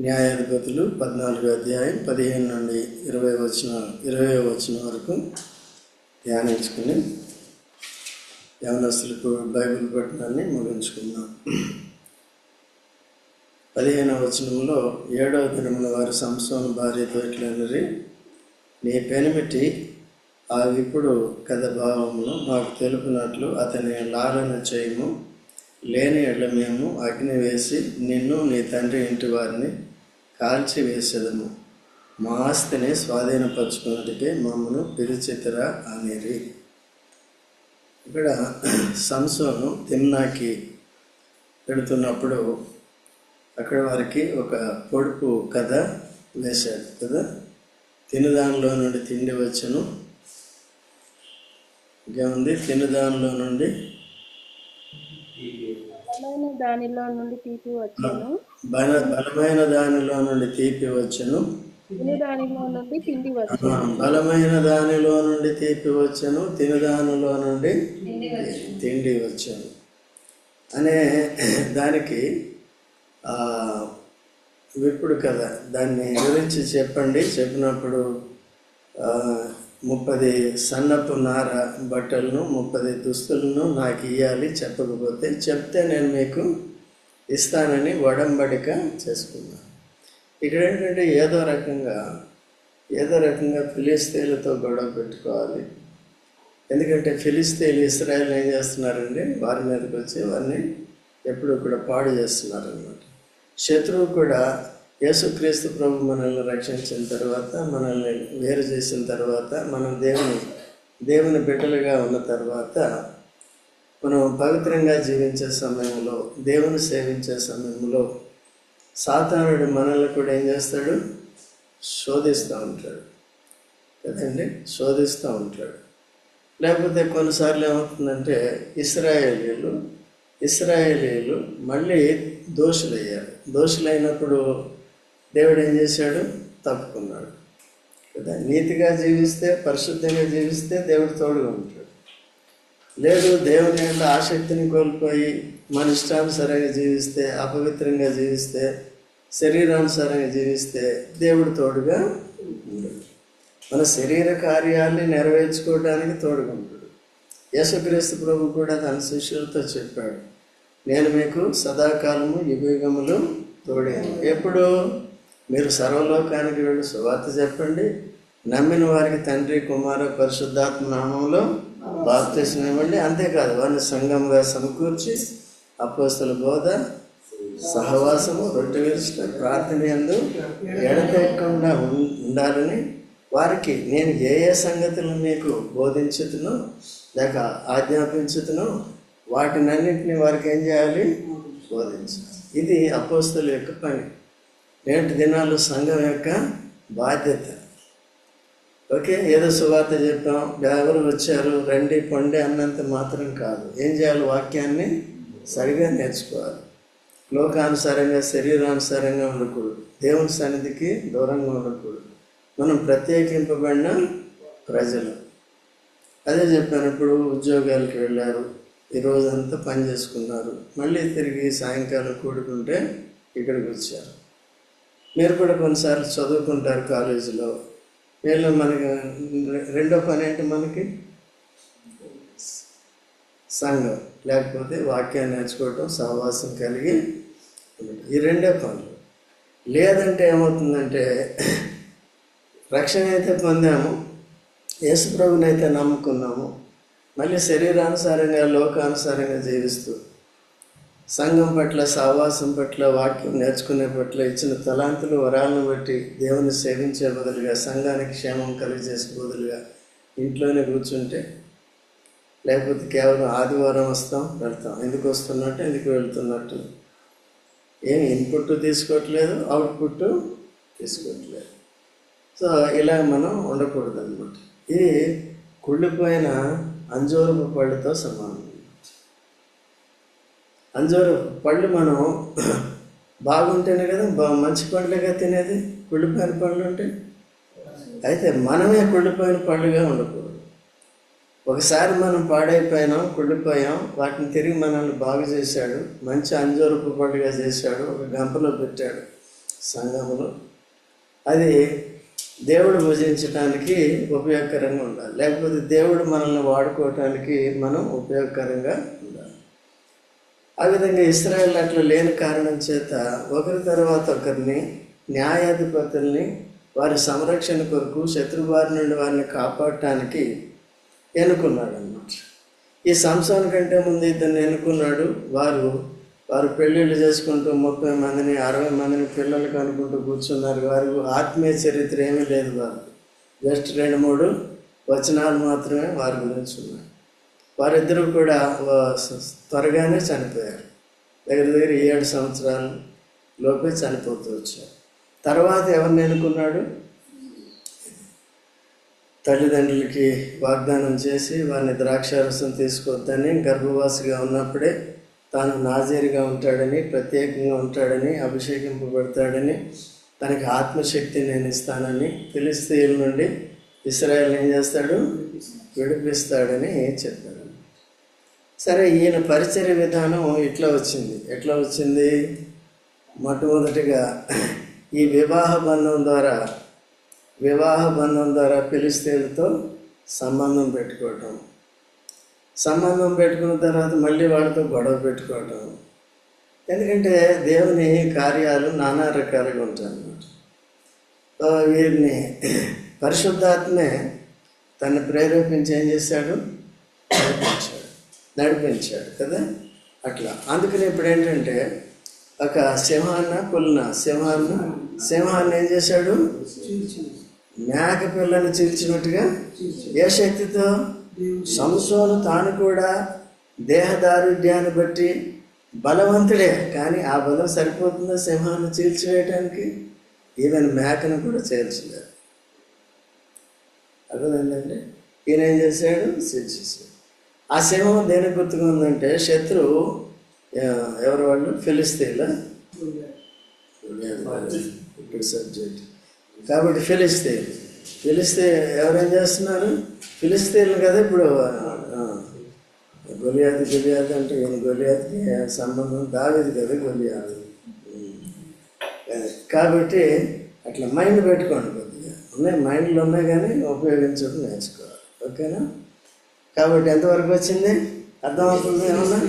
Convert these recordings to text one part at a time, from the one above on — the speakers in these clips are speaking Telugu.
న్యాయాధిపతులు 14వ అధ్యాయం 15 నుండి 20వ వచనం వరకు ధ్యానించుకుని యవనస్తులకు బైబిల్ పఠనాన్ని ముగించుకున్నాం. 15వ వచనంలో 7వ దినమున వారు సంసోను భార్యతో ఇట్లనిరి, నీ పెనిమిటి ఆ విప్పుడు కథ భావమును మాకు తెలుపునట్లు అతని లాలన చేయము, లేని ఎడ్ల మేము అగ్ని వేసి నిన్ను నీ తండ్రి ఇంటి వారిని కాల్చి వేసేదము, మా ఆస్తిని స్వాధీనపరచుకున్నట్టుకే మమ్మను పిలిచితరా అనిరి. ఇక్కడ సంసోను తిమ్నాకి పెడుతున్నప్పుడు అక్కడ వారికి ఒక పొడుపు కథ వేశాడు కదా. తినుదానిలో నుండి తిండి వచ్చును, ఇంకేముంది, తినుదానిలో నుండి బలమైన దానిలో నుండి తీపి వచ్చెను, బలమైన దానిలో నుండి తీపి వచ్చెను, తినుదానిలో నుండి తిండి వచ్చెను. బలమైన దానిలో నుండి తీపి వచ్చెను, తినుదానిలో నుండి తిండి వచ్చెను అనే దానికి విప్పుడు కదా. దాన్ని గురించి చెప్పినప్పుడు 30 సన్నపు నార బట్టలను 30 దుస్తులను నాకు ఇవ్వాలి, చెప్పకపోతే చెప్తే నేను మీకు ఇస్తానని ఒడంబడిక చేసుకున్నాను. ఇక్కడ ఏంటంటే ఏదో రకంగా ఫిలిస్తీన్లతో గొడవ పెట్టుకోవాలి. ఎందుకంటే ఫిలిస్తీన్లు ఇశ్రాయేల్ ఏం చేస్తున్నారండి, వారి మీదకి వచ్చి వారిని ఎప్పుడు కూడా పాడు చేస్తున్నారనమాట. శత్రువు కూడా యేసుక్రీస్తు ప్రభు మనల్ని రక్షించిన తర్వాత, మనల్ని వేరు చేసిన తర్వాత, మనం దేవుని బిడ్డలుగా ఉన్న తర్వాత, మనం పవిత్రంగా జీవించే సమయంలో, దేవుని సేవించే సమయంలో సాతానుడు మనల్ని కూడా ఏం చేస్తాడు, శోధిస్తూ ఉంటాడు కదండి, శోధిస్తూ ఉంటాడు. లేకపోతే కొన్నిసార్లు ఏమవుతుందంటే ఇశ్రాయేలీలు మళ్ళీ దోషులయ్యారు. దోషులైనప్పుడు దేవుడు ఏం చేశాడు, తప్పుకున్నాడు కదా. నీతిగా జీవిస్తే, పరిశుద్ధంగా జీవిస్తే దేవుడు తోడుగా ఉంటాడు. లేదు, దేవుని యొక్క ఆసక్తిని కోల్పోయి మన ఇష్టానుసారంగా జీవిస్తే, అపవిత్రంగా జీవిస్తే, శరీరానుసారంగా జీవిస్తే దేవుడు తోడుగా ఉండడు. మన శరీర కార్యాలని నెరవేర్చుకోవడానికి తోడుగా ఉంటాడు. యేసుక్రీస్తు ప్రభు కూడా తన శిష్యులతో చెప్పాడు, నేను మీకు సదాకాలము యుగయుగములు తోడేను. ఎప్పుడు మీరు సర్వలోకానికి వెళ్ళి సువార్త చెప్పండి, నమ్మిన వారికి తండ్రి, కుమార, పరిశుద్ధాత్మ నామంలో బాప్తిస్మం ఇవ్వండి. అంతేకాదు, వారిని సంఘంగా సమకూర్చి అపోస్తల బోధ, సహవాసము, రొట్టె విరుచుట, ప్రార్థన యందు ఎడతెగకుండా ఉండాలని వారికి నేను ఏ సంగతులు మీకు బోధించుతునో లేక ఆజ్ఞాపించుతునో వాటినన్నింటినీ వారికి ఏం చేయాలి, బోధించాలి. ఇది అపోస్తలుల యొక్క పని. నేటి దినాల్లో సంఘం యొక్క బాధ్యత. ఓకే, ఏదో సువార్త చెప్పాం, ఎవరు వచ్చారు, రండి పండి అన్నంత మాత్రం కాదు. ఏం చేయాలి, వాక్యాన్ని సరిగా నేర్చుకోవాలి. లోకానుసారంగా, శరీరానుసారంగా ఉండకూడదు. దేవుని సన్నిధికి దూరంగా ఉండకూడదు. మనం ప్రత్యేకింపబడిన ప్రజలు. అదే చెప్పాను. ఇప్పుడు ఉద్యోగాలకు వెళ్ళారు, ఈ రోజంతా పని చేసుకున్నారు, మళ్ళీ తిరిగి సాయంకాలం కూడుకుంటే ఇక్కడికి వచ్చారు. మీరు కూడా కొన్నిసార్లు చదువుకుంటారు కాలేజీలో. వీళ్ళు మనకి రెండో పని ఏంటి, మనకి సంఘం, లేకపోతే వాక్యాన్ని నేర్చుకోవటం, సహవాసం కలిగి ఈ రెండే పనులు. లేదంటే ఏమవుతుందంటే, రక్షణ అయితే పొందాము, యేసుప్రభుని అయితే నమ్ముకున్నాము, మళ్ళీ శరీరానుసారంగా, లోకానుసారంగా జీవిస్తూ సంఘం పట్ల, సహవాసం పట్ల, వాక్యం నేర్చుకునే పట్ల, ఇచ్చిన తలాంతులు, వరాలను బట్టి దేవుని సేవించే బదులుగా, సంఘానికి క్షేమం కలిగజేసే బదులుగా ఇంట్లోనే కూర్చుంటే, లేకపోతే కేవలం ఆదివారం వస్తాం వెళ్తాం, ఎందుకు వస్తున్నట్టు, ఎందుకు వెళ్తున్నట్టు, ఏం ఇన్పుట్ తీసుకోవట్లేదు, అవుట్పుట్ తీసుకోవట్లేదు. సో ఇలా మనం ఉండకూడదు అనమాట. ఇది కుళ్ళిపోయిన అంజూరపు పళ్ళుతో సమానం. అంజూరపు పళ్ళు మనం బాగుంటేనే కదా మంచి పండ్లుగా తినేది. కుళ్ళిపోయిన పళ్ళు ఉంటే అయితే మనమే కుళ్ళిపోయిన పళ్ళుగా ఉండకూడదు. ఒకసారి మనం పాడైపోయినాం, కుళ్ళిపోయాం, వాటిని తిరిగి మనల్ని బాగు చేశాడు, మంచి అంజూరపు పళ్ళుగా చేశాడు, ఒక గంపలో పెట్టాడు, సంఘంలో. అది దేవుడు భుజించడానికి ఉపయోగకరంగా ఉండాలి, లేకపోతే దేవుడు మనల్ని వాడుకోవటానికి మనం ఉపయోగకరంగా ఉండాలి. ఆ విధంగా ఇశ్రాయేల్ అట్లా లేని కారణం చేత ఒకరి తర్వాత ఒకరిని, న్యాయాధిపతుల్ని వారి సంరక్షణ కొరకు, శత్రువారి నుండి వారిని కాపాడటానికి ఎన్నుకున్నాడు అన్నమాట. ఈ సంవత్సరం కంటే ముందు ఇతన్ని ఎన్నుకున్నాడు. వారు పెళ్ళిళ్ళు చేసుకుంటూ 30 మందిని 60 మందిని పిల్లలు కనుక్కుంటూ కూర్చున్నారు. వారు ఆత్మీయ చరిత్ర ఏమీ లేదు. వారు జస్ట్ 2-3 వచనాలు మాత్రమే వారి గురించి ఉన్నాయి. వారిద్దరూ కూడా త్వరగానే చనిపోయారు. దగ్గర 7 సంవత్సరాల లోపే చనిపోతూ వచ్చారు. తర్వాత ఎవరిని ఎన్నుకున్నాడు? తల్లిదండ్రులకి వాగ్దానం చేసి వారిని ద్రాక్షారసం తీసుకోవద్దని, గర్భవాసిగా ఉన్నప్పుడే తాను నాజీరుగా ఉంటాడని, ప్రత్యేకంగా ఉంటాడని, అభిషేకింపబడతాడని, తనకి ఆత్మశక్తి నేను ఇస్తానని, ఫిలిష్తీయుల నుండి ఇశ్రాయేల్ ఏం చేస్తాడు? విడిపిస్తాడని చెప్పాడు. సరే, ఈయన పరిచర్య విధానం ఎట్లా వచ్చింది? మొట్టమొదటిగా ఈ వివాహ బంధం ద్వారా ఫిలిష్తీయులతో సంబంధం పెట్టుకున్న తర్వాత మళ్ళీ వాళ్ళతో గొడవ పెట్టుకోవటం. ఎందుకంటే దేవుని కార్యాలు నానా రకాలుగా ఉంటాయి అన్నమాట. వీరిని పరిశుద్ధాత్మే తను ప్రేరేపించి ఏం చేశాడు? నడిపించాడు కదా. అట్లా అందుకని ఇప్పుడు ఏంటంటే ఒక సింహాన్ని ఏం చేశాడు? మేక పిల్లని చీల్చినట్టుగా. ఏ శక్తితో? సంసోను తాను కూడా దేహదారుఢ్యాన్ని బట్టి బలవంతుడే, కానీ ఆ బలం సరిపోతుందా సింహాన్ని చీల్చివేయటానికి? ఈవెన్ మేకను కూడా చీల్చలేదు. అర్థమైందండి? ఈయన ఏం చేశాడు? చీల్చేసాడు. ఆ సింహం దేనికి గుర్తుగా ఉందంటే శత్రువు ఎవరు వాళ్ళు? ఫిలిష్తీయుల సబ్జెక్ట్ కాబట్టి ఫిలిష్తీయులు ఎవరేం చేస్తున్నారు? ఫిలిష్తీయులు కదా. ఇప్పుడు గొలియాత్ అంటే ఈయన గొలియాత్కి సంబంధం దావీదు కదా గొలియాత్. కాబట్టి అట్లా మైండ్ పెట్టుకోండి. కొద్దిగా మైండ్లో ఉన్నాయి కానీ ఉపయోగించడం నేర్చుకోవాలి. ఓకేనా? కాబట్టి ఎంతవరకు వచ్చింది? అర్థమవుతుంది ఏమన్నా?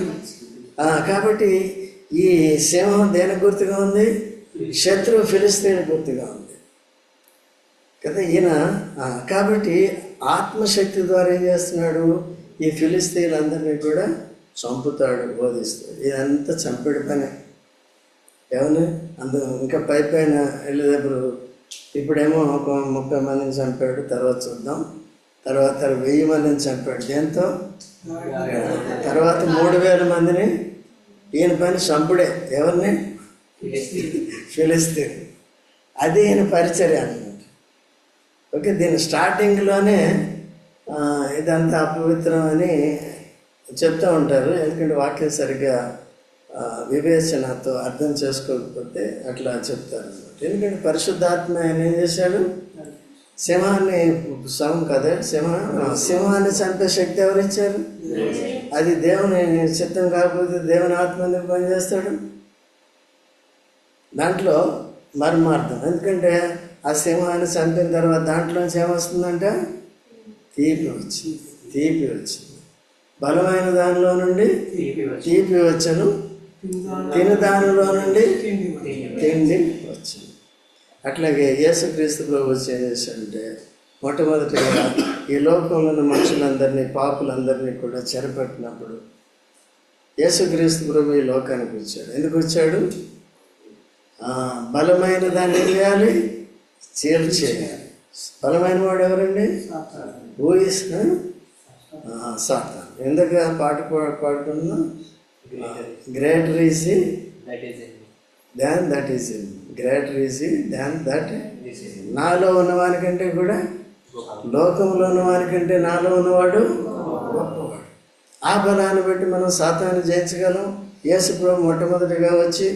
కాబట్టి ఈ సింహం దేనికి గుర్తుగా ఉంది? శత్రువు ఫిలిష్తీయుల గుర్తుగా ఉంది కదా ఈయన. కాబట్టి ఆత్మశక్తి ద్వారా ఏం చేస్తున్నాడు? ఈ ఫిలిష్తీయులందరినీ కూడా చంపుతాడు, బోధిస్తాడు. ఇదంతా చంపేడు పని. ఏమన్నా ఇంకా పైన వెళ్ళేటప్పుడు ఇప్పుడేమో ఒక 30 మందిని చంపాడు, తర్వాత చూద్దాం. తర్వాత 1000 మందిని చంపాడు. దేంతో? తర్వాత 3000 మందిని. ఈయన పని చంపుడే. ఎవరిని? ఫిలిష్తీయులు. అది ఈయన పరిచర్య అన్నమాట. ఓకే, దీని స్టార్టింగ్లోనే ఇదంతా అపవిత్రం అని చెప్తూ ఉంటారు. ఎందుకంటే వాక్యం సరిగ్గా వివేచనతో అర్థం చేసుకోకపోతే అట్లా చెప్తారు అన్నమాట. ఎందుకంటే పరిశుద్ధాత్మ ఆయన ఏం చేశాడు? సింహాన్ని సింహాన్ని చంపే శక్తి ఎవరిచ్చారు? అది దేవుని చిత్తం కాకపోతే దేవుని ఆత్మని పనిచేస్తాడు. దాంట్లో మర్మార్థం. ఎందుకంటే ఆ సింహాన్ని చంపిన తర్వాత దాంట్లోంచి ఏమొస్తుందంటే తీపి వచ్చింది. బలమైన దానిలో నుండి తీపి వచ్చను, తిని దానిలో నుండి తిండి వచ్చింది. అట్లాగే యేసుక్రీస్తు ప్రభు ఏం చేశాడంటే మొట్టమొదటిగా ఈ లోకంలో ఉన్న మనుషులందరినీ, పాపులందరినీ కూడా చెరపట్టినప్పుడు యేసుక్రీస్తు ప్రభు ఈ లోకానికి వచ్చాడు. ఎందుకు వచ్చాడు? బలమైన దాన్ని ఏం చేయాలి? చీల్చేయాలి. బలమైన వాడు ఎవరండి? సాతాను. ఎందుకు పాట పాడుకున్నా? గ్రేటర్ ఈజ్ దట్ ఈజ్ నాలో ఉన్నవానికంటే కూడా లోకంలో ఉన్నవానికంటే నాలో ఉన్నవాడు గొప్పవాడు. ఆ బలాన్ని బట్టి మనం సాతాను జయించగలం. యేసు ప్రభు మొట్టమొదటిగా వచ్చి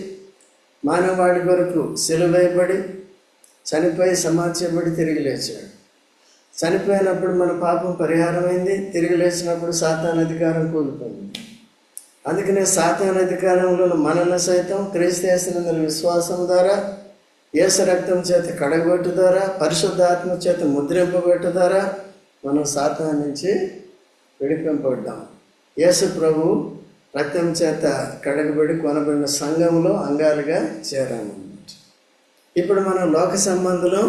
మానవాడి కొరకు సిలువేయబడి చనిపోయి సమాధించబడి తిరిగి లేచాడు. చనిపోయినప్పుడు మన పాపం పరిహారమైంది. తిరిగి లేచినప్పుడు సాతాను అధికారం కూలిపోయింది. అందుకనే సాతాను అధికారంలో మనల్ని సైతం క్రీస్తు యేసునందు విశ్వాసం ద్వారా యేసు రక్తం చేత కడగబెట్టు ద్వారా, పరిశుద్ధాత్మ చేత ముద్రింపబెట్టు ద్వారా మనం సాతాను నుంచి విడిపింపబడ్డాం. యేసు ప్రభు రక్తం చేత కడగబడి కొనబడిన సంఘంలో అంగాలుగా చేరాము. ఇప్పుడు మనం లోక సంబంధులం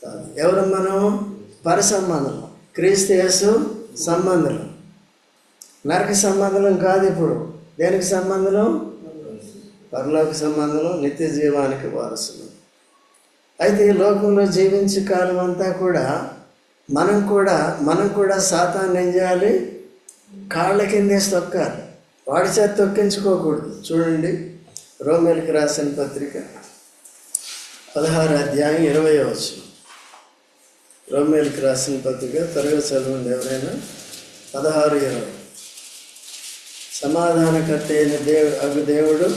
కాదు. ఎవరు మనం? పర సంబంధులం. క్రీస్తు యేసు సంబంధులం. నరక సంబంధులం కాదు. ఇప్పుడు దేనికి సంబంధులం? పరలోక సంబంధులం, నిత్య జీవానికి వారసులు. అయితే ఈ లోకంలో జీవించే కాలం అంతా కూడా మనం కూడా సాతాన్ని ఏం చేయాలి? కాళ్ళ కిందేసి తొక్కాలి. వాడి చేత తొక్కించుకోకూడదు. చూడండి, రోమేలుకి రాసిన పత్రిక 16 అధ్యాయం 20వ వచనం. రోమేలుకి రాసిన పత్రిక త్వరగా చదవండి ఎవరైనా. 16:20. సమాధానకర్త అయిన దేవుడు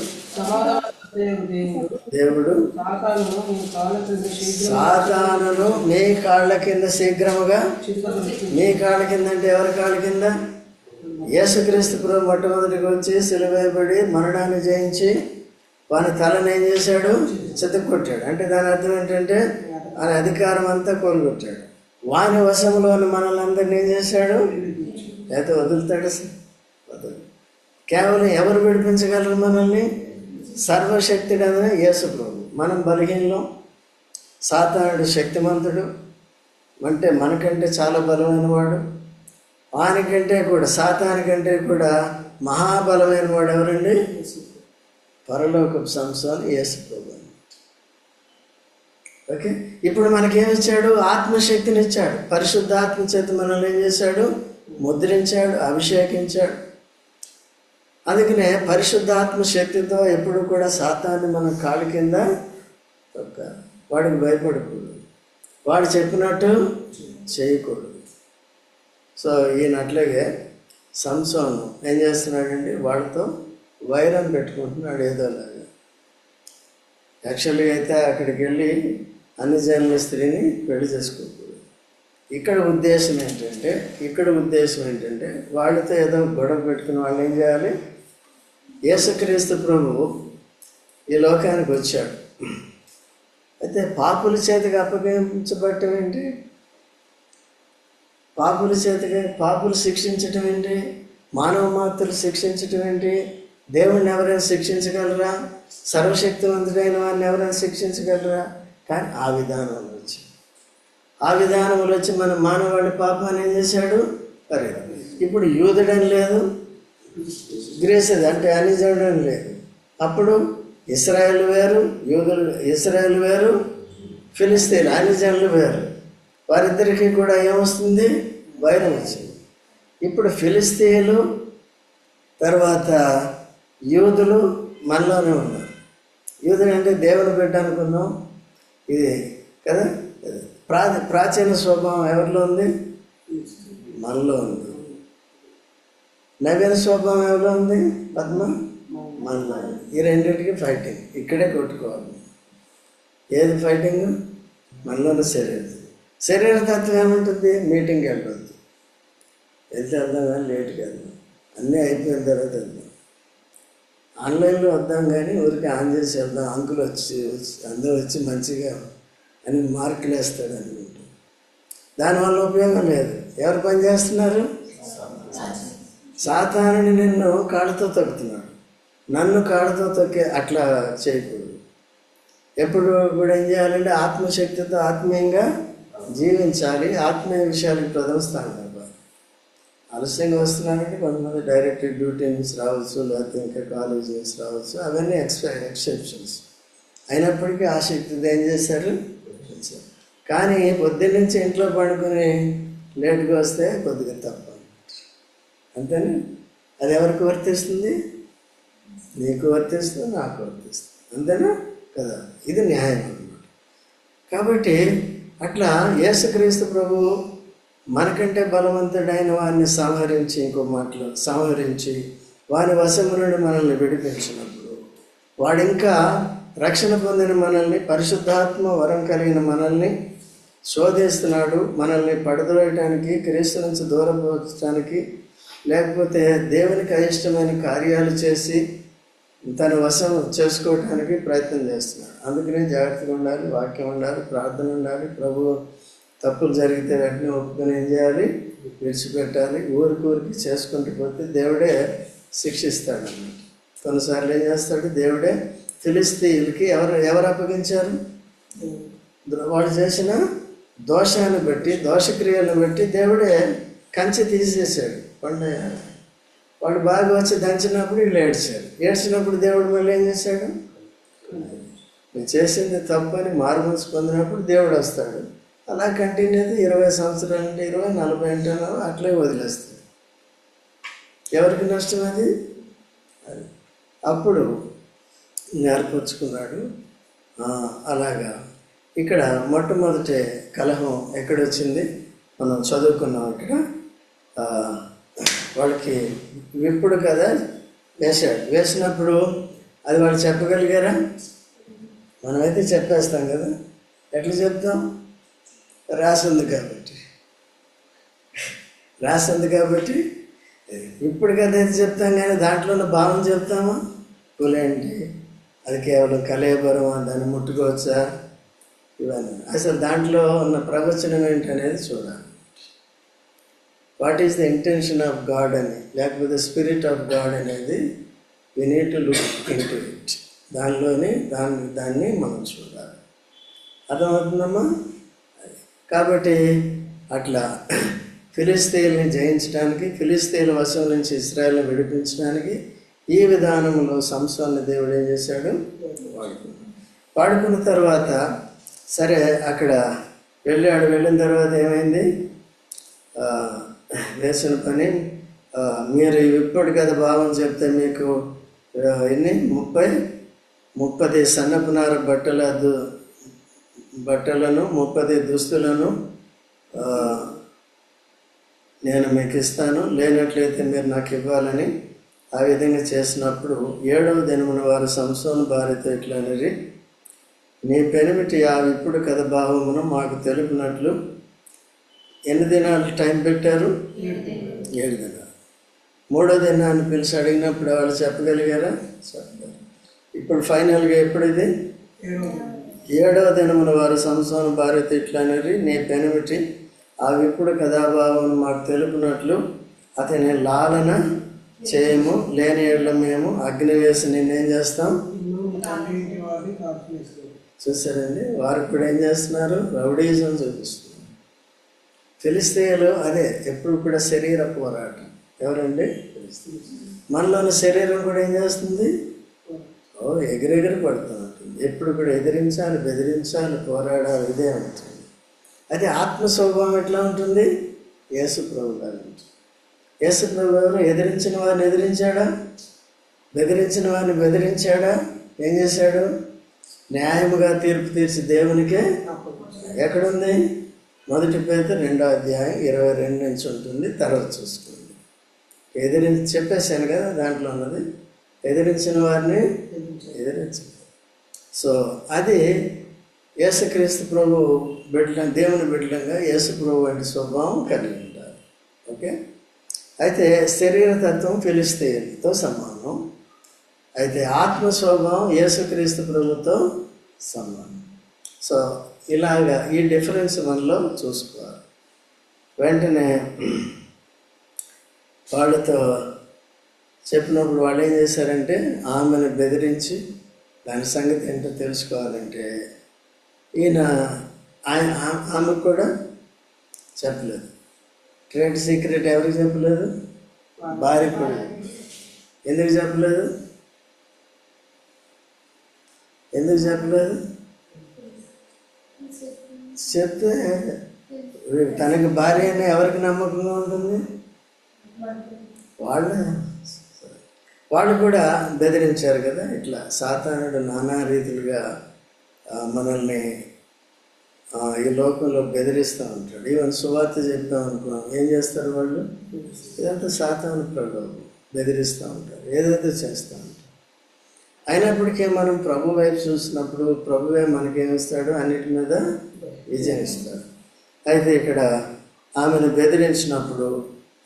సాతానును మీ కాళ్ళ కింద శీఘ్రముగా, మీ కాళ్ళ కింద అంటే ఎవరి కాళ్ళ కింద? యేసుక్రీస్తు ప్రభు మొట్టమొదటికి వచ్చి సిలువేయబడి మరణాన్ని జయించి వాని తలని ఏం చేశాడు? చెతకొట్టాడు. అంటే దాని అర్థం ఏంటంటే ఆయన అధికారం అంతా కోల్గొట్టాడు. వాని వశంలోని మనల్ని అందరినీ ఏం చేశాడు? అయితే వదులుతాడు? వదలు. కేవలం ఎవరు విడిపించగలరు మనల్ని? సర్వశక్తుడు అనే యేసు ప్రభు. మనం బలహీనం, సాతానుడు శక్తిమంతుడు, అంటే మనకంటే చాలా బలమైన వాడు. వానికంటే కూడా, సాతానికంటే కూడా మహాబలమైన వాడు ఎవరండి? పరలోకపు సంస్థానం యేసు ప్రభు. ఓకే, ఇప్పుడు మనకేమిచ్చాడు? ఆత్మశక్తిని ఇచ్చాడు. పరిశుద్ధాత్మ చేత మనల్ని ఏం చేశాడు? ముద్రించాడు, అభిషేకించాడు. అందుకనే పరిశుద్ధాత్మ శక్తితో ఎప్పుడు కూడా సాతాన్ని మనం కాళ్ళ కింద తొక్కాలి. వాడికి భయపడకూడదు, వాడు చెప్పినట్టు చేయకూడదు. సో ఈయన అట్లాగే సంసోను ఏం చేస్తున్నాడండి? వాడితో వైరం పెట్టుకుంటున్నాడు ఏదోలాగా. యాక్చువల్గా అయితే అక్కడికి వెళ్ళి అన్ని జన్మ స్త్రీని పెళ్లి చేసుకోకూడదు. ఇక్కడ ఉద్దేశం ఏంటంటే వాళ్ళతో ఏదో గొడవ పెట్టుకుని వాళ్ళు ఏం చేయాలి? యేసుక్రీస్తు ప్రభువు ఈ లోకానికి వచ్చాడు. అయితే పాపుల చేతికి అప్పగించబడటం ఏంటి? పాపులు శిక్షించటం ఏంటి? మానవ మాత్రులు శిక్షించటం ఏంటి? దేవుణ్ణి ఎవరైనా శిక్షించగలరా? సర్వశక్తివంతుడైన వారిని ఎవరైనా శిక్షించగలరా? కానీ ఆ విధానంలో వచ్చి మన మానవాడి పాపాన్ని ఏం చేశాడు? అరే, ఇప్పుడు యూదుడని లేదు, గ్రీసుడు అంటే అన్యజనుడని లేదు. అప్పుడు ఇశ్రాయేలు వేరు, ఇశ్రాయేలు వేరు, ఫిలిస్తీన్లు అన్యజనులు వేరు. వారిద్దరికీ కూడా ఏమొస్తుంది? వైరం వచ్చింది. ఇప్పుడు ఫిలిస్తీన్లు తర్వాత యూదులు మనలోనే ఉన్నారు. యూదులు అంటే దేవుని బిడ్డ అనుకున్నాం, ఇది కదా. ప్రాచీన స్వభావం ఎవరిలో ఉంది? మనలో ఉంది. నవీన స్వభావం ఎవరిలో ఉంది? పద్మ మనలో. ఈ రెండింటికి ఫైటింగ్ ఇక్కడే కొట్టుకోవాలి. ఏది ఫైటింగ్? మనలోని శరీర తత్వం ఏముంటుంది? మీటింగ్కి వెళ్ళొద్దు, వెళ్తే వెళ్దాం కానీ లేట్కి వెళ్దాం, అన్నీ అయిపోయిన తర్వాత వెళ్దాం. ఆన్లైన్లో వద్దాం కానీ ఊరికి ఆన్ చేసి వెళ్దాం, అంకులు వచ్చి అందరూ వచ్చి మంచిగా అని మార్కులు వేస్తాడు అనుకుంటా. దానివల్ల ఉపయోగం లేదు. ఎవరు పని చేస్తున్నారు? సాతానుని నిన్ను కాళ్ళతో తొక్కుతున్నాడు, నన్ను కాళ్ళతో తొక్కే. అట్లా చేయకూడదు. ఎప్పుడు కూడా ఏం చేయాలంటే ఆత్మశక్తితో ఆత్మీయంగా జీవించాలి. ఆత్మీయ విషయాలకు ప్రథమ స్థానం ఇవ్వాలి. ఆలస్యంగా వస్తున్నారంటే కొంతమంది డైరెక్ట్ డ్యూటీ నుంచి రావచ్చు, లేకపోతే ఇంకా కాలేజ్ నుంచి రావచ్చు. అవన్నీ ఎక్సెప్షన్స్. అయినప్పటికీ ఆ శక్తితో ఏం చేశారు? కానీ పొద్దున్న నుంచి ఇంట్లో పడుకుని లేట్గా వస్తే కొద్దిగా తప్ప. అంతేనా? అది ఎవరికి వర్తిస్తుంది? నీకు వర్తిస్తుంది, నాకు వర్తిస్తుంది. అంతేనా కదా? ఇది న్యాయం అన్నమాట. కాబట్టి అట్లా యేసుక్రీస్తు ప్రభు మనకంటే బలవంతుడైన వారిని సంహరించి, ఇంకో మాటలో సంహరించి వారి వశము నుండి మనల్ని విడిపించినప్పుడు, వాడు ఇంకా రక్షణ పొందిన మనల్ని, పరిశుద్ధాత్మ వరం కలిగిన మనల్ని శోధిస్తున్నాడు. మనల్ని పడదోయటానికి, క్రీస్తు నుంచి దూరపరచడానికి, లేకపోతే దేవునికి అయిష్టమైన కార్యాలు చేసి తన వశం చేసుకోవడానికి ప్రయత్నం చేస్తున్నాడు. అందుకనే జాగ్రత్తగా ఉండాలి, వాక్యం ఉండాలి, ప్రార్థన ఉండాలి. ప్రభు తప్పులు జరిగితే వెంటనే ఒప్పుకొని ఏం చేయాలి, విడిచిపెట్టాలి. ఊరికి చేసుకుంటూ పోతే దేవుడే శిక్షిస్తాడు అన్నమాట. కొన్నిసార్లు ఏం చేస్తాడు, దేవుడే ఫిలిస్తీయులకి ఎవరు అప్పగించారు, వాడు చేసిన దోషాన్ని బట్టి, దోషక్రియలను బట్టి దేవుడే కంచె తీసేశాడు. వాడు బాగా వచ్చి దంచినప్పుడు వీళ్ళు ఏడ్చినప్పుడు దేవుడు మళ్ళీ ఏం చేశాడు, నువ్వు చేసింది తప్పని మారుమనసు పొందినప్పుడు దేవుడు వస్తాడు. అలా కంటిన్యూ అయితే 20 సంవత్సరాలు అంటే 20, 40 అంటే అట్లే వదిలేస్తాడు. ఎవరికి నష్టం అది? అప్పుడు నేర్పరుచుకున్నాడు. అలాగా ఇక్కడ మొట్టమొదటి కలహం ఎక్కడొచ్చింది, మనం చదువుకున్నాం. ఇక్కడ వాళ్ళకి విప్పుడు కదా వేశాడు. వేసినప్పుడు అది వాళ్ళు చెప్పగలిగారా? మనమైతే చెప్పేస్తాం కదా. ఎట్లా చెప్తాం? రాసింది కాబట్టి ఇప్పుడు కదా అయితే చెప్తాం, కానీ దాంట్లో ఉన్న భావం చెప్తామా? పులేంటి, అది కేవలం కలేబరమా, దాన్ని ముట్టుకోవచ్చా, ఇవన్నీ అసలు దాంట్లో ఉన్న ప్రవచనం ఏంటనేది చూడాలి. What is the intention of God అని, లేకపోతే స్పిరిట్ ఆఫ్ గాడ్ అనేది we need to look into it. దాన్ని మనం చూడాలి. అర్థమవుతుందమ్మా? కాబట్టి అట్లా ఫిలిస్తీయుల్ని జయించడానికి, ఫిలిస్తీయుల వశం నుంచి ఇశ్రాయేల్ని విడిపించడానికి ఈ విధానంలో సంసోన్ని దేవుడు ఏం చేశాడు, వాడుకున్న తర్వాత సరే అక్కడ వెళ్ళిన తర్వాత ఏమైంది, వేసిన పని మీరు ఇప్పటి కదా భావం చెప్తే మీకు ఎన్ని 30 సన్నపునార బట్టలను 30 దుస్తులను నేను మీకు ఇస్తాను, లేనట్లయితే మీరు నాకు ఇవ్వాలని ఆ విధంగా చేసినప్పుడు 7వ దినమున వారు సంసోను భార్యతో ఇట్లా అనేది, నీ పెనిమిటి ఆ ఇప్పుడు కథ భావమును మాకు తెలిపినట్లు ఎన్ని దినాలు టైం పెట్టారు? 7 దినాలు. 3వ దినాన్ని పిలిచి అడిగినప్పుడు వాళ్ళు చెప్పగలిగారా? చెప్పగలరు. ఇప్పుడు ఫైనల్గా ఎప్పుడు ఇది? 7వ దినమున వారు సంసోను భార్యతో ఇట్లా అనేది, నీ పెనిమిటి ఆ విప్పుడు కథాభావం మాకు తెలుపునట్లు అతని లాలన చేయము, లేని ఏళ్ళ మేము అగ్ని వేసి నిన్నేం చేస్తాం. చూసారండి, వారు కూడా ఏం చేస్తున్నారు, రౌడీజం చూపిస్తున్నారు. ఫిలిస్తీయులు అదే ఎప్పుడు కూడా శరీర పోరాటం. ఎవరండి? మనలోని శరీరం కూడా ఏం చేస్తుంది, ఎగిరెగిరి పడుతూ ఉంటుంది. ఎప్పుడు కూడా ఎదిరించాలి, బెదిరించాలి, పోరాడాలి, ఇదే ఉంటుంది. అది ఆత్మ స్వభావం ఎట్లా ఉంటుంది? యేసు ప్రభు గారు ఉంటుంది. యేసు ప్రభు గారు ఎదిరించిన వారిని ఎదిరించాడా, బెదిరించిన వారిని బెదిరించాడా? ఏం చేశాడు? న్యాయముగా తీర్పు తీర్చి దేవునికే. ఎక్కడుంది? 1 పేతురు 2వ అధ్యాయం 22 నుంచి ఉంటుంది, తర్వాత చూసుకోండి. చెప్పేశాను కదా, దాంట్లో ఉన్నది ఎదిరించిన వారిని ఎదిరించాలి. సో అది యేసుక్రీస్తు ప్రభు దేవుని బిడ్డలంగా యేసు ప్రభు వంటి స్వభావం కలిగి ఉండాలి. ఓకే. అయితే శరీరతత్వం ఫిలిస్తీయులతో సమానం, అయితే ఆత్మ స్వభావం యేసుక్రీస్తు ప్రభుతో సమానం. సో ఇలాగా ఈ డిఫరెన్స్ మనలో చూసుకోవాలి. వెంటనే వాళ్ళతో చెప్పినప్పుడు వాళ్ళు ఏం చేశారంటే, ఆమెను బెదిరించి దాని సంగతి ఏంటో తెలుసుకోవాలంటే ఆమెకు కూడా చెప్పలేదు. ట్రేడ్ సీక్రెట్ ఎవరికి చెప్పలేదు? భార్యకు కూడా. ఎందుకు చెప్పలేదు? చెప్తే తనకి భార్య అని ఎవరికి నమ్మకంగా ఉంటుంది? వాళ్ళు కూడా బెదిరించారు కదా. ఇట్లా సాతానుడు నానా రీతిలుగా మనల్ని ఈ లోకంలో బెదిరిస్తూ ఉంటాడు. ఈవెన్ సువార్త చెప్తాం అనుకున్నాం, ఏం చేస్తారు వాళ్ళు? ఇదంతా సాతాను ప్రభావం, బెదిరిస్తూ ఉంటారు, ఏదైతే చేస్తూ ఉంటారు. అయినప్పటికీ మనం ప్రభు వైపు చూసినప్పుడు ప్రభువే మనకేమిస్తాడు? అన్నిటి మీద విజయం ఇస్తాడు. అయితే ఇక్కడ ఆమెను బెదిరించినప్పుడు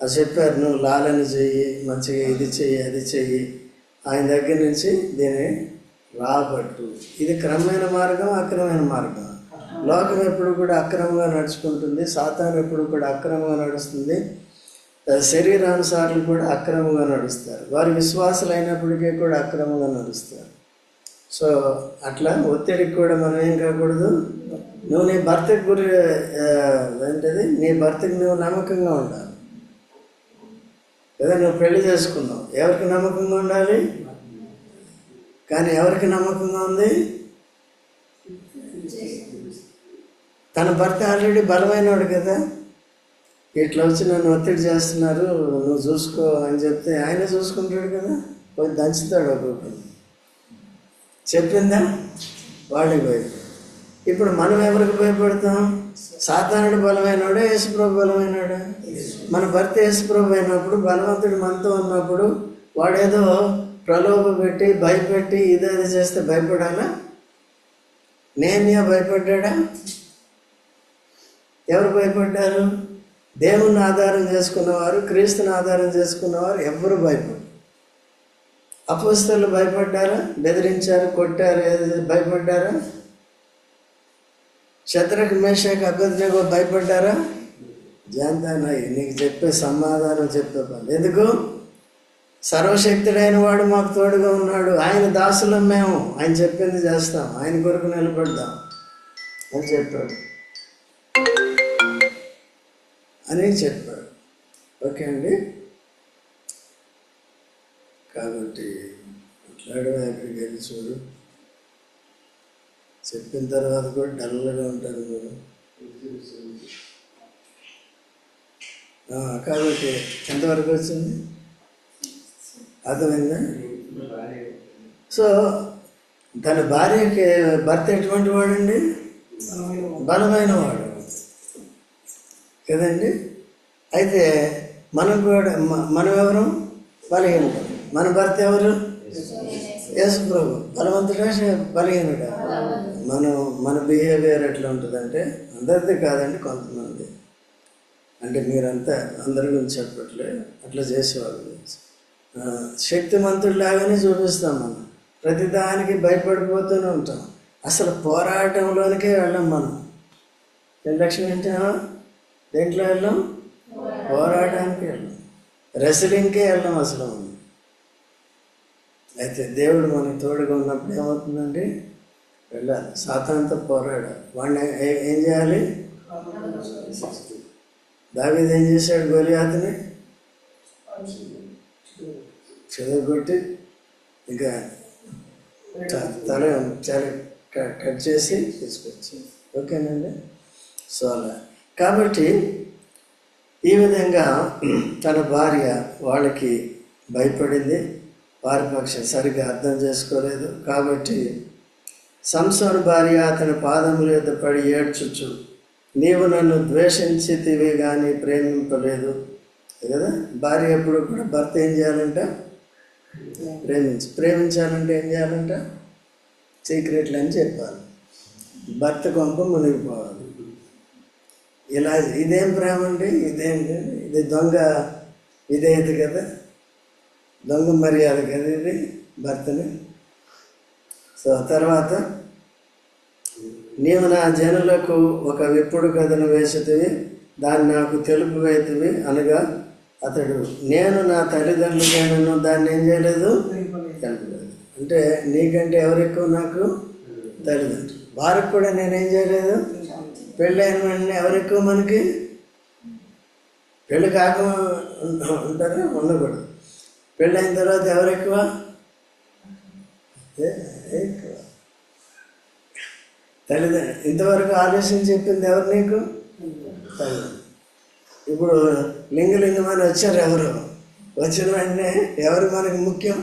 అది చెప్పారు, నువ్వు లాలని చెయ్యి, మంచిగా ఇది చెయ్యి, అది చెయ్యి, ఆయన దగ్గర నుంచి దీన్ని రాబట్టు. ఇది క్రమమైన మార్గం, అక్రమమైన మార్గం. లోకం ఎప్పుడు కూడా అక్రమంగా నడుచుకుంటుంది, సాతాను ఎప్పుడు కూడా అక్రమంగా నడుస్తుంది, శరీరానుసారులు కూడా అక్రమంగా నడుస్తారు, వారి విశ్వాసాలు అయినప్పటికీ కూడా అక్రమంగా నడుస్తారు. సో అట్లా ఒత్తిడికి కూడా మనం ఏం కాకూడదు. నువ్వు నీ భర్తకు ఏంటది, నీ భర్తకి నువ్వు నమ్మకంగా ఉండాలి కదా. నువ్వు పెళ్లి చేసుకున్నావు, ఎవరికి నమ్మకంగా ఉండాలి? కానీ ఎవరికి నమ్మకంగా ఉంది? తన భర్త ఆల్రెడీ బలమైనవాడు కదా. ఇట్లా వచ్చి నన్ను ఒత్తిడి చేస్తున్నారు, నువ్వు చూసుకో అని చెప్తే ఆయన చూసుకుంటాడు కదా, పోయి దంచుతాడు ఒక్కొక్కరు. చెప్పిందా? వాడికి భయపడు. ఇప్పుడు మనం ఎవరికి భయపడతాం? సాతానుడు బలమైనవాడే, యేసుప్రభు బలమైనవాడా? మన భర్త యేసుప్రభు అయినప్పుడు, బలవంతుడు మనతో ఉన్నప్పుడు వాడేదో ప్రలోభ పెట్టి భయపెట్టి ఇదేదో చేస్తే భయపడాలా? నేమ్యా భయపడ్డా? ఎవరు భయపడ్డారు? దేవుణ్ణి ఆధారం చేసుకున్నవారు, క్రీస్తుని ఆధారం చేసుకున్నవారు ఎవ్వరు భయపడ్డారు. అపోస్తలులు భయపడ్డారా? బెదిరించారు, కొట్టారు, భయపడ్డారా? శద్రకు, మేషాకు, అబేద్నెగో భయపడ్డారా? జాంతానాయి నీకు చెప్పే సమాధానం చెప్పే పని ఎందుకు? సర్వశక్తుడైన వాడు మాకు తోడుగా ఉన్నాడు, ఆయన దాసులం మేము, ఆయన చెప్పింది చేస్తాం, ఆయన కొరకు నిలబడదాం అని చెప్పాడు అని చెప్పాడు. ఓకే అండి. కాబట్టి మాట్లాడే అక్కడికి వెళ్ళి చూడు, చెప్పిన తర్వాత కూడా డల్గా ఉంటారు మీరు. కాబట్టి ఎంతవరకు వచ్చింది అర్థమైందా? సో తన భార్యకి భర్త ఎటువంటి వాడండి? బలమైన వాడు కదండి. అయితే మనం కూడా మనం ఎవరు? బలహీనుడు. మన భర్త ఎవరు? యేసుప్రభు. బలవంతుడా బలహీనుడా? మన బిహేవియర్ ఎట్లా ఉంటుందంటే, అందరిది కాదండి, కొంతమంది, అంటే మీరంతా అందరి గురించి చెప్పట్లే, అట్లా చేసేవాళ్ళు గురించి శక్తిమంతుడిలాగానే చూపిస్తాం. మనం ప్రతిదానికి భయపడిపోతూనే ఉంటాం. అసలు పోరాటంలోనికే వెళ్ళాం మనం. నిర్లక్ష్యం ఏంటో దేంట్లో వెళ్ళాం? పోరాటానికి వెళ్ళాం, రెస్లింగ్కే వెళ్ళాం అసలు. అయితే దేవుడు మనకు తోడుగా ఉన్నప్పుడు ఏమవుతుందండి? వెళ్ళాలి, సాతానుతో పోరాడాలి. వాడిని ఏం చేయాలి? దావీదు ఏం చేశాడు? గొలియాతుని చెదగొట్టి ఇక తల చాలా కట్ చేసి తీసుకొచ్చి. ఓకేనండి. సో అలా కాబట్టి ఈ విధంగా తన భార్య వాళ్ళకి భయపడింది, వారి పక్షం సరిగ్గా అర్థం చేసుకోలేదు. కాబట్టి సంసోను భార్య అతని పాదముల యొద్ద పడి ఏడ్చుచు, నీవు నన్ను ద్వేషించితివి కానీ ప్రేమింపలేదు కదా. భార్య ఎప్పుడు కూడా భర్త ఏం చేయాలంట? ప్రేమించాలంటే ఏం చేయాలంట? సీక్రెట్లు అని చెప్పాలి, భర్త కొంప మునిగిపోవాలి. ఇలా ఇదేం ప్రేమ అండి? ఇది దొంగ విధేయత కదా, దొంగ మర్యాద కదా ఇది భర్తని. సో తర్వాత నీవు నా జనులకు ఒక విప్పుడు కథను వేసితివి, దాన్ని నాకు తెలుపు వేతివి అనగా అతడు, నేను నా తల్లిదండ్రులకైనా దాన్ని ఏం చేయలేదు, తెలుపలేదు. అంటే నీకంటే ఎవరు ఎక్కువ? నాకు తల్లిదండ్రులు. వారికి కూడా నేనేం చేయలేదు. పెళ్ళైన వెంటనే ఎవరు ఎక్కువ మనకి? పెళ్ళి కాక ఉంటారా? ఉండకూడదు. పెళ్ళైన తర్వాత ఎవరు ఎక్కువ? ఎక్కువ తల్లిదండ్రులు. ఇంతవరకు ఆలోచించి చెప్పింది ఎవరు నీకు? తల్లిదండ్రులు. ఇప్పుడు లింగలింగం అని వచ్చారు ఎవరు? వచ్చిన వెంటనే ఎవరు మనకి ముఖ్యం?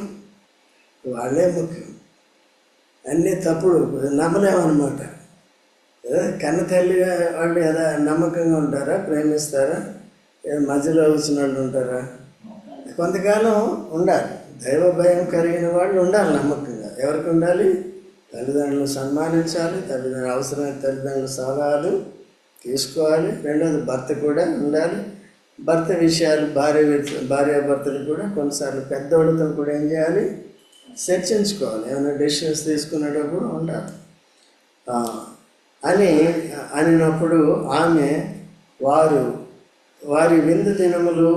వాళ్ళే ముఖ్యం. అన్నీ తప్పుడు, నమ్మలేమన్నమాట. కన్న తల్లి వాళ్ళు ఏదా నమ్మకంగా ఉంటారా? ప్రేమిస్తారా? మధ్యలో వచ్చిన వాళ్ళు ఉంటారా? కొంతకాలం ఉండాలి. దైవ భయం కలిగిన వాళ్ళు ఉండాలి నమ్మకంగా. ఎవరికి ఉండాలి? తల్లిదండ్రులను సన్మానించాలి, అవసరమైన తల్లిదండ్రుల సలహాలు తీసుకోవాలి. రెండోది భర్త కూడా ఉండాలి. భర్త విషయాలు భార్యాభర్తలు కూడా కొన్నిసార్లు పెద్దవాళ్ళతో కూడా ఏం చేయాలి? చర్చించుకోవాలి, ఏమైనా డెసిషన్స్ తీసుకునేటప్పుడు ఉండాలి. ఆ, అని అనినప్పుడు ఆమె వారి విందు దినములు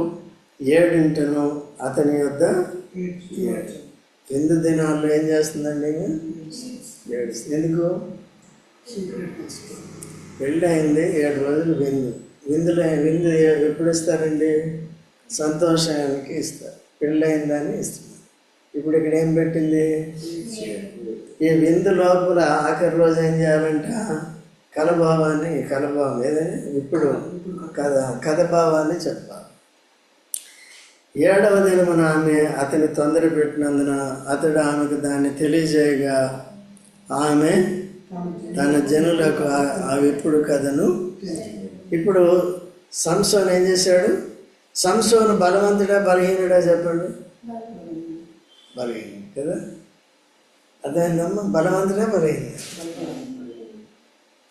7 అతని యొద్ద విందు దినాల్లో ఏం చేస్తుందండి? 7. ఎందుకు? పెళ్ళి అయింది, 7 రోజులు విందు ఎప్పుడు ఇస్తారండి? సంతోషానికి ఇస్తారు, పెళ్ళయిందని ఇస్తున్నారు. ఇప్పుడు ఇక్కడ ఏం పెట్టింది? ఈ విందు లోపల ఆఖరి రోజు ఏం చేయాలంట? కలభావం ఏదైనా ఇప్పుడు కథభావాన్ని చెప్పాలి. 7వ దినమున ఆమె అతని తొందర పెట్టినందున అతడు ఆమెకు దాన్ని తెలియజేయగా ఆమె తన జనులకు ఆ విప్పుడు కథను. ఇప్పుడు సంసోను ఏం చేశాడు? సంసోను బలవంతుడా బలహీనుడా చెప్పండి? బలహీనుడు కదా. అదేనమ్మా, బలవంతుడా బలహీనుడా?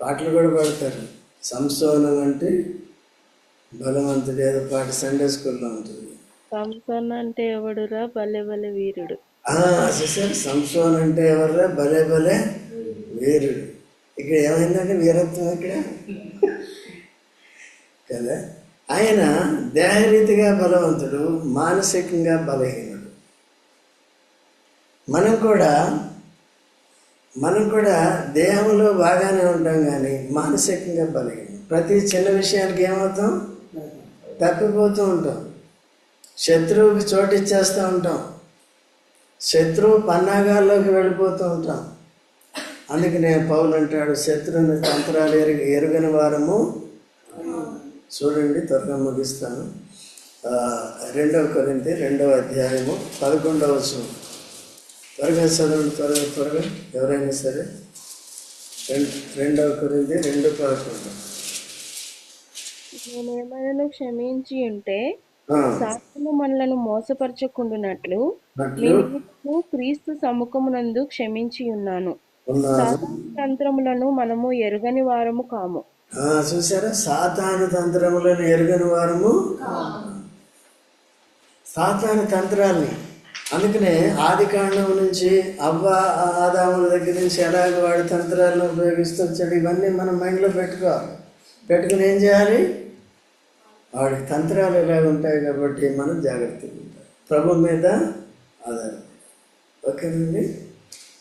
పాటలు కూడా పాడతారు, సంసోను అంటే బలవంతుడు. ఏదో పాట సండే స్కూల్లో ఉంటుంది. సంసోన్ అంటే ఎవడురా భలే భలే వీరుడు. చూసారు, సంసోన్ అంటే ఎవర్రా భలే భలే వీరుడు. ఇక్కడ ఏమైందంటే వీరత్వం ఇక్కడ కదా. ఆయన దేహరీతిగా బలవంతుడు, మానసికంగా బలహీనుడు. మనం కూడా దేహంలో బాగానే ఉంటాం కానీ మానసికంగా బలహీనం. ప్రతి చిన్న విషయానికి ఏమవుతాం? తప్పిపోతూ ఉంటాం, శత్రువుకి చోటు ఇచ్చేస్తూ ఉంటాం, శత్రువు పన్నాగాల్లోకి వెళ్ళిపోతూ ఉంటాం. అందుకనే పౌలు అంటాడు, శత్రువుని తంత్రాలు ఎరుగని వారము. చూడండి, త్వరగా ముగిస్తాను. 2 కొరింథీ 2వ అధ్యాయము 11వ వచనం. త్వరగా చదవండి, త్వరగా ఎవరైనా సరే. 2 కొరింథీ 2:11. నేనేమైనా క్షమించి ఉంటే సాతాను మనలను మోసపరచకుండునట్లు నేను క్రీస్తు సముఖమునందు క్షమించి ఉన్నాను. సాతాను తంత్రములను మనము ఎరుగని వారము కాము. చూసారా, సాతాను తంత్రములను ఎరుగని వారము. సాతాను తంత్రాలని, అందుకనే ఆది కాండం నుంచి ఆదాముల దగ్గర నుంచి ఎలాగ వాడి తంత్రాలను ఉపయోగిస్తూ వచ్చాడు, ఇవన్నీ మనం మైండ్లో పెట్టుకుని ఏం చేయాలి? వాడి తంత్రాలు ఎలాగ ఉంటాయి కాబట్టి మనం జాగ్రత్తగా ఉంటాం, ప్రభు మీద ఆధారపడి. ఓకేనండి.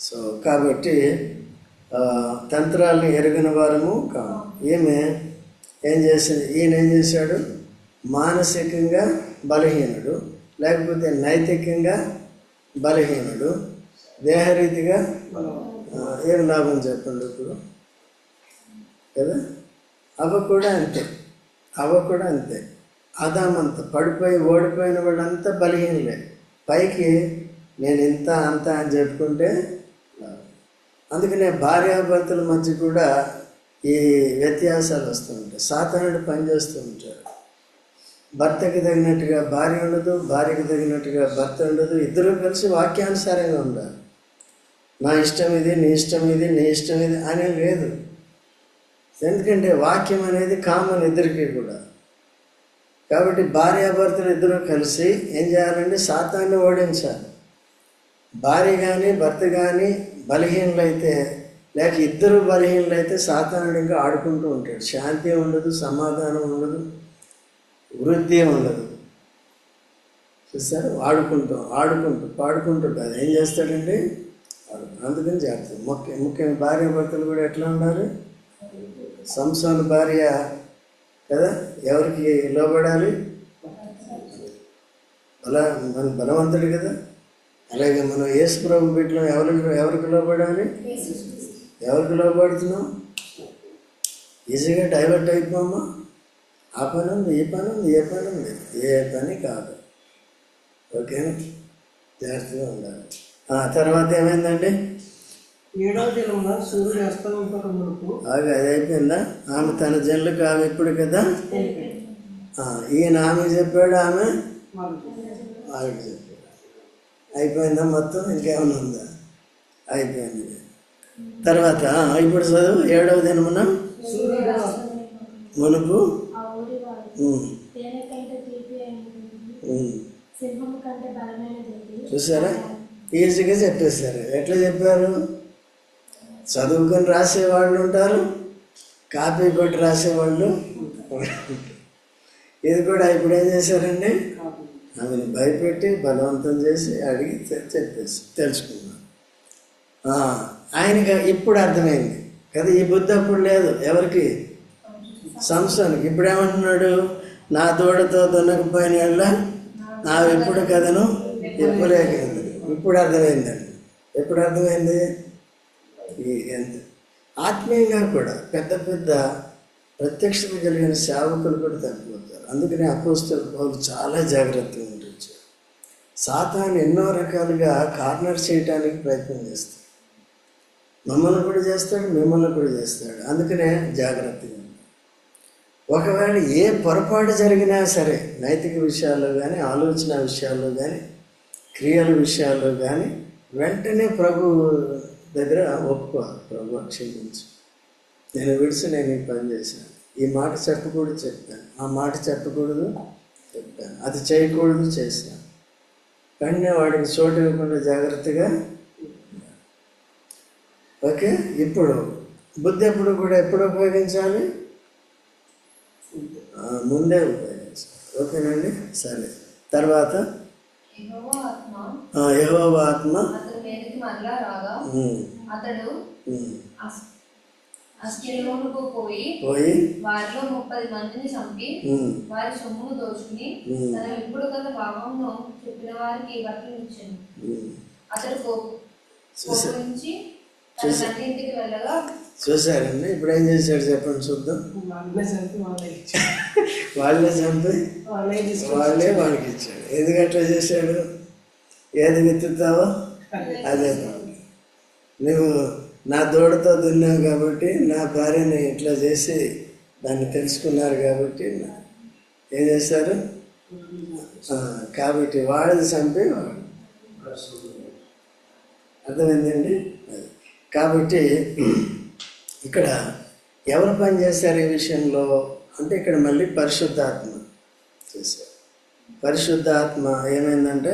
సో కాబట్టి తంత్రాలను ఎరుగని వారము కాదు. ఈయన ఏం చేశాడు? మానసికంగా బలహీనుడు, లేకపోతే నైతికంగా బలహీనుడు, దేహరీతిగా ఏం లాభం చెప్పండి ఇప్పుడు కదా. అవ కూడా అంతే. ఆదామంతా పడిపోయి ఓడిపోయిన వాళ్ళంతా బలహీనలే. పైకి నేను ఇంత అంత అని చెప్పుకుంటే. అందుకనే భార్యాభర్తల మధ్య కూడా ఈ వ్యత్యాసాలు వస్తూ ఉంటాయి. సాతానుడు పనిచేస్తూ ఉంటాడు. భర్తకి తగినట్టుగా భార్య ఉండదు, భార్యకి తగినట్టుగా భర్త ఉండదు. ఇద్దరూ కలిసి వాక్యానుసారంగా ఉండాలి. నా ఇష్టం ఇది, నీ ఇష్టం ఇది, నీ ఇష్టం ఇది అని లేదు. ఎందుకంటే వాక్యం అనేది కామన్ ఇద్దరికి కూడా. కాబట్టి భార్యాభర్తలు ఇద్దరూ కలిసి ఏం చేయాలంటే సాతాన్ని ఓడించాలి. భార్య కానీ భర్త కానీ బలహీనలైతే, లేక ఇద్దరు బలహీనలైతే సాతానుడు ఇంకా ఆడుకుంటూ ఉంటాడు. శాంతి ఉండదు, సమాధానం ఉండదు, వృద్ధి ఉండదు. చూస్తారు, ఆడుకుంటూ పాడుకుంటూ కాదు, ఏం చేస్తాడండి? అందుకని చేస్తాడు. ముఖ్యంగా భార్యాభర్తలు కూడా ఎట్లా ఉండాలి? సంసోను భార్య కదా, ఎవరికి లోబడాలి? మన బలవంతుడు కదా. అలాగే మనం యేసు ప్రభు బిడ్డలో ఎవరికి లోబడాలి? ఎవరికి లోబడుతున్నాం? ఈజీగా డైవర్ట్ అయిపోమా? ఆ పని ఉంది, ఈ పని ఉంది, ఏ పని ఉంది, ఏ పని కాదు. ఓకేనా? జాగ్రత్తగా ఉండాలి. తర్వాత ఏమైందండి? 7వ దినమున సూర్యాస్తమింపక మునుపు. అది అయిపోయిందా? ఆమె తన జనులకు ఆమె ఇప్పుడు కదా. ఈయన ఆమె చెప్పాడు, ఆమె ఆమెకు చెప్పాడు. అయిపోయిందా మొత్తం? ఇంకేమైనా ఉందా? అయిపోయింది. తర్వాత ఇప్పుడు చదువు. 7వ దినమున మునుపు చూసారా, ఈజీగా చెప్పేశారు. ఎట్లా చెప్పారు? చదువుకొని రాసేవాళ్ళు ఉంటారు, కాపీ కొట్టి రాసేవాళ్ళు. ఇది కూడా ఇప్పుడు ఏం చేశారండి? ఆమెను భయపెట్టి బలవంతం చేసి అడిగి చెప్పేసి తెలుసుకున్నాను. ఆయనకి ఇప్పుడు అర్థమైంది కదా. ఈ బుద్ధి అప్పుడు లేదు ఎవరికి? సంసోనికి. ఇప్పుడు ఏమంటున్నాడు? నా దూడతో దున్నకపోయిన నా ఎప్పుడు కథను ఎప్పులేకండి. ఇప్పుడు అర్థమైందండి. ఎప్పుడు అర్థమైంది? ఎంత ఆత్మీయంగా కూడా పెద్ద పెద్ద ప్రత్యక్షత కలిగిన సేవకులు కూడా తగ్గిపోతారు. అందుకని అపోస్తలుడు పౌలు చాలా జాగ్రత్తగా ఉంటుంది. సాతాను ఎన్నో రకాలుగా కార్నర్ చేయడానికి ప్రయత్నం చేస్తాడు. మమ్మల్ని కూడా చేస్తాడు, మిమ్మల్ని కూడా చేస్తాడు. అందుకనే జాగ్రత్తగా. ఒకవేళ ఏ పొరపాటు జరిగినా సరే, నైతిక విషయాల్లో కానీ, ఆలోచన విషయాల్లో కానీ, క్రియల విషయాల్లో కానీ, వెంటనే ప్రభు దగ్గర ఒప్పుకోవాలి. ప్రభు క్షమించు, నేను విడిచి నేను ఈ పని చేశాను, ఈ మాట చెప్పకూడదు చెప్పాను, ఆ మాట చెప్పకూడదు చెప్పాను, అది చేయకూడదు చేశాను. వెంటనే వాడికి చోటు ఇవ్వకుండా జాగ్రత్తగా. ఓకే. ఇప్పుడు బుద్ధి ఎప్పుడు కూడా ఎప్పుడు ఉపయోగించాలి? ముందే ఉపయోగించాలి. ఓకేనండి. సరే. తర్వాత యెహోవా ఆత్మ అతడు అష్కెలోనుకు పోయి వారిలో 30 మందిని చంపి వారి సొమ్మును దోచుకుని తన ఇప్పుడు గల భావంలో చెప్పిన వారికి బట్టలు ఇచ్చాను. అతడు కోపించి తన తండ్రి ఇంటికి వెళ్ళగా. చూసారండి. ఇప్పుడు ఏం చేశాడు చెప్పండి చూద్దాం. వాళ్ళే చంపి వాళ్ళే వాళ్ళకి ఇచ్చాడు. ఎందుకట్లా చేశాడు? ఏది విత్తుతావో అదే. నువ్వు నా దూడతో దున్నావు కాబట్టి, నా భార్యని ఇట్లా చేసి దాన్ని తెలుసుకున్నారు కాబట్టి ఏం చేశారు? కాబట్టి వాళ్ళని చంపి అర్థమైందండి. కాబట్టి ఇక్కడ ఎవరు పని చేశారు ఈ విషయంలో అంటే, ఇక్కడ మళ్ళీ పరిశుద్ధాత్మ చేశారు. పరిశుద్ధాత్మ ఏమైందంటే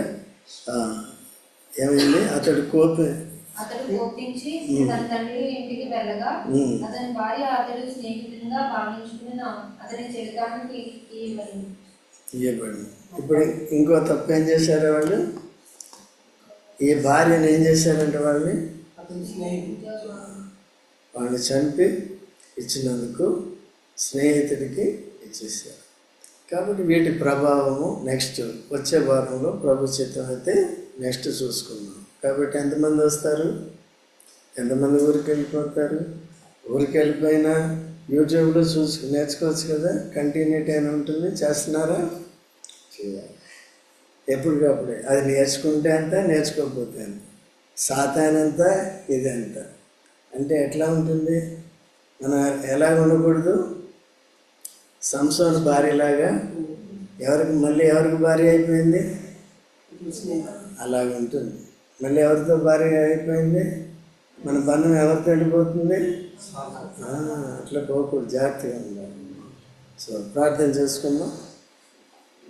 ఏమైంది? అతడు కోపించి తన తండ్రి ఇంటికి వెళ్ళగా అతని భార్య అతడు స్నేహితునిగా భావించుకున్న అతని చెరకానికి ఇవ్వబడింది. ఇప్పుడు ఇంకో తప్పు ఏం చేశారు వాళ్ళు? ఈ భార్యను ఏం చేశారంటే వాళ్ళని చంపి ఇచ్చినందుకు స్నేహితుడికి ఇచ్చేసారు. కాబట్టి వీటి ప్రభావము నెక్స్ట్ వచ్చే వారంలో ప్రభు చిత్తం అయితే నెక్స్ట్ చూసుకుందాం. కాబట్టి ఎంతమంది వస్తారు? ఎంతమంది ఊరికి వెళ్ళిపోతారు? ఊరికి వెళ్ళిపోయినా యూట్యూబ్లో నేర్చుకోవచ్చు కదా. కంటిన్యూటీ అని ఉంటుంది. చేస్తున్నారా? చేయాలి. ఎప్పటికప్పుడే అది నేర్చుకుంటే అంత, నేర్చుకోకపోతే అంత. సాతానంత ఇదంత. అంటే ఎట్లా ఉంటుంది? మనం ఎలా ఉండకూడదు? సంసోను భార్యలాగా. ఎవరికి భార్య అయిపోయింది? అలాగ ఉంటుంది. మళ్ళీ ఎవరితో భార్య అయిపోయింది? మన బంధం ఎవరితో వెళ్ళిపోతుంది? అట్లా పోకూడదు, జాగ్రత్తగా ఉండాలి. సో ప్రార్థన చేసుకుందాం.